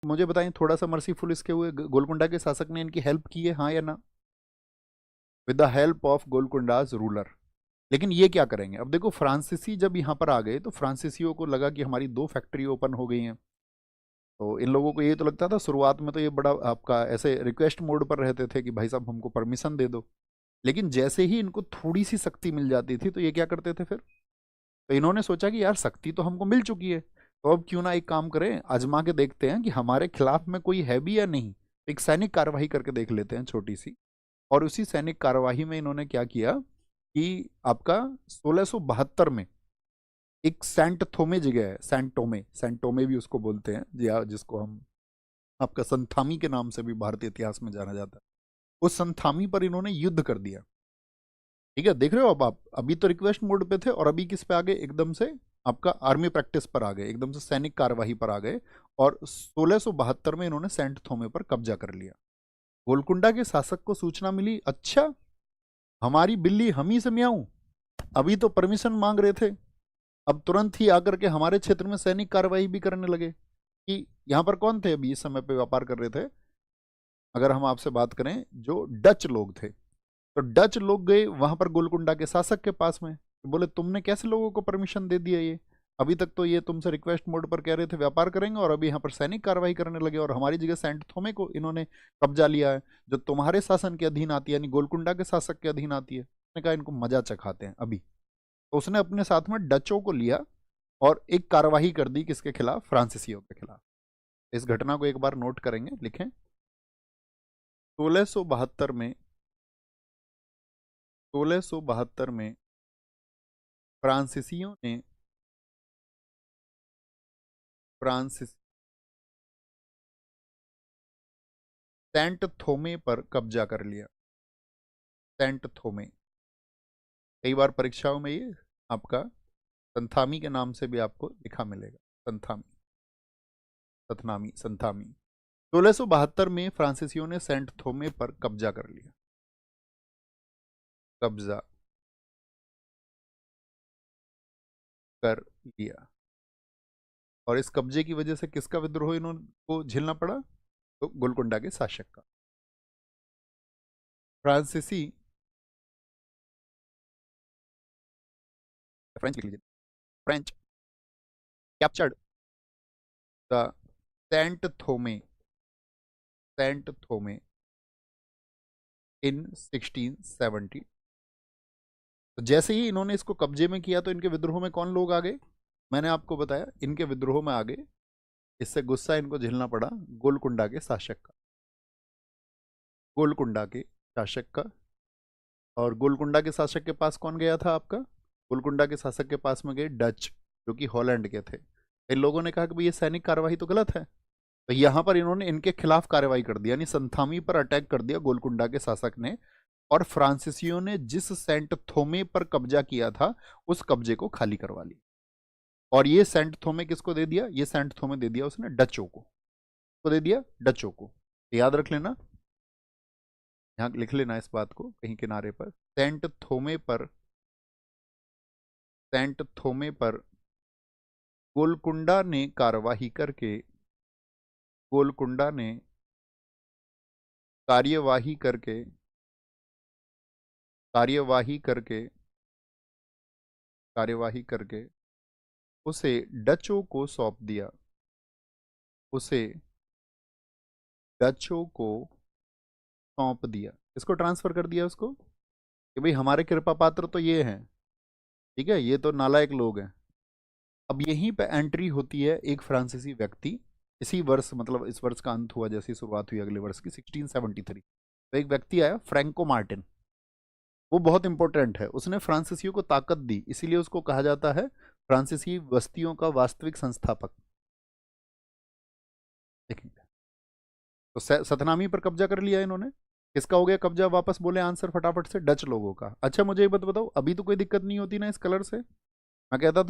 मुझे बताएं थोड़ा सा मर्सीफुल इसके हुए, गोलकुंडा के शासक ने इनकी हेल्प की है, हाँ या ना? With the help of Golconda's ruler. लेकिन ये क्या करेंगे? अब देखो, फ्रांसीसी जब यहाँ पर आ गए तो फ्रांसीसियों को लगा कि हमारी 2 फैक्ट्री ओपन हो गई हैं। तो इन लोगों को ये तो लगता था, शुरुआत में तो ये बड़ा आपका ऐसे रिक्वेस्ट मोड पर रहते थे कि भाई साहब हमको परमिशन दे दो। लेकिन जैसे ही इनको थोड़ी सी शक्ति मिल जाती थी तो ये क्या करते थे फिर? तो इन्होंने सोचा कि यार शक्ति तो हमको मिल चुकी है, तो अब क्यों ना एक काम करें, आजमा के देखते हैं कि हमारे खिलाफ में कोई है भी या नहीं। एक सैनिक कार्यवाही करके देख लेते हैं छोटी सी। और उसी सैनिक कार्यवाही में इन्होंने क्या किया कि आपका 1672 में एक सेंट थोमे जगह है, सेंट टोमे, सेंट टोमे भी उसको बोलते हैं, या जिसको हम आपका संथामी के नाम से भी भारतीय इतिहास में जाना जाता है। उस संथामी पर इन्होंने युद्ध कर दिया। ठीक है, देख रहे हो? अब आप अभी तो रिक्वेस्ट मोड पे थे और अभी किस पे आ गए? एकदम से आपका आर्मी प्रैक्टिस पर आ गए, एकदम से सैनिक कार्यवाही पर आ गए। और 1672 में इन्होंने सेंट थोमे पर कब्जा कर लिया। गोलकुंडा के शासक को सूचना मिली, अच्छा हमारी बिल्ली हम ही से म्याऊं, अभी तो परमिशन मांग रहे थे, अब तुरंत ही आकर के हमारे क्षेत्र में सैनिक कार्यवाही भी करने लगे। कि यहाँ पर कौन थे अभी इस समय पे व्यापार कर रहे थे? अगर हम आपसे बात करें, जो डच लोग थे, तो डच लोग गए वहां पर गोलकुंडा के शासक के पास में, तो बोले तुमने कैसे लोगों को परमिशन दे दिया? ये अभी तक तो ये तुमसे रिक्वेस्ट मोड पर कह रहे थे व्यापार करेंगे, और अभी यहाँ पर सैनिक कार्रवाई करने लगे, और हमारी जगह सेंट थोमे को इन्होंने कब्जा लिया है, जो तुम्हारे शासन के अधीन आती है, यानी गोलकुंडा के शासक के अधीन आती है। उसने कहा इनको मजा चखाते हैं अभी। तो उसने अपने साथ में डचों को लिया और एक कार्यवाही कर दी, किसके खिलाफ? फ्रांसीसियों के खिलाफ। इस घटना को एक बार नोट करेंगे, लिखें। 1672 में 1672 में फ्रांसीसियों ने फ्रांसिस सेंट थोमे पर कब्जा कर लिया। सेंट थोमे, कई बार परीक्षाओं में ये आपका संथामी के नाम से भी आपको लिखा मिलेगा, संथामी, सतनामी, संथामी। 1672 में फ्रांसीसियों ने सेंट थोमे पर कब्जा कर लिया, कब्जा कर लिया। और इस कब्जे की वजह से किसका विद्रोह इनको झेलना पड़ा? तो गोलकुंडा के शासक का। फ्रांसीसी, फ्रेंच लिख लीजिए, French captured the Saint Thome, Saint Thome in 1670। तो जैसे ही इन्होंने इसको कब्जे में किया तो इनके विद्रोह में कौन लोग आ गए? मैंने आपको बताया, इनके विद्रोह में आ गए, इससे गुस्सा इनको झेलना पड़ा गोलकुंडा के शासक का, गोलकुंडा के शासक का। और गोलकुंडा के शासक के पास कौन गया था आपका? गोलकुंडा के शासक के पास में गए डच, जो कि हॉलैंड के थे। इन लोगों ने कहा कि भाई ये सैनिक कार्यवाही तो गलत है, तो यहां पर इन्होंने इनके खिलाफ कार्रवाई कर दी, यानी संथामी पर अटैक कर दिया गोलकुंडा के शासक ने। और फ्रांसीसियों ने जिस सेंट थोमे पर कब्जा किया था उस कब्जे को खाली करवा लिया। और ये सेंट थोमे किसको दे दिया? ये सेंट थोमे दे दिया उसने डचों को दे दिया, डचों को। याद रख लेना, यहां लिख लेना इस बात को कहीं किनारे पर। सेंट थोमे पर गोलकुंडा ने कार्यवाही करके, गोलकुंडा ने कार्यवाही करके, कार्यवाही करके, कार्यवाही करके उसे डचों को सौंप दिया, उसे डचों को सौंप दिया। इसको ट्रांसफर कर दिया उसको, कि भाई हमारे कृपा पात्र तो ये हैं, ठीक है, ये तो नालायक लोग हैं। अब यहीं पे एंट्री होती है एक फ्रांसीसी व्यक्ति, इसी वर्ष, मतलब इस वर्ष का अंत हुआ जैसी शुरुआत हुई अगले वर्ष की 1673। तो एक व्यक्ति आया फ्रैंको मार्टिन, वो बहुत इंपॉर्टेंट है, उसने फ्रांसीसियों को ताकत दी, इसीलिए उसको कहा जाता है फ्रांसीसी बस्तियों का वास्तविक संस्थापक। देखेंगे तो सतनामी पर कब्जा कर लिया इन्होंने। किसका हो गया कब्जा? वापस बोले आंसर फटाफट से, डच लोगों का। अच्छा मुझे एक बात बताओ, अभी तो कोई दिक्कत नहीं होती ना इस कलर से? मैं कहता था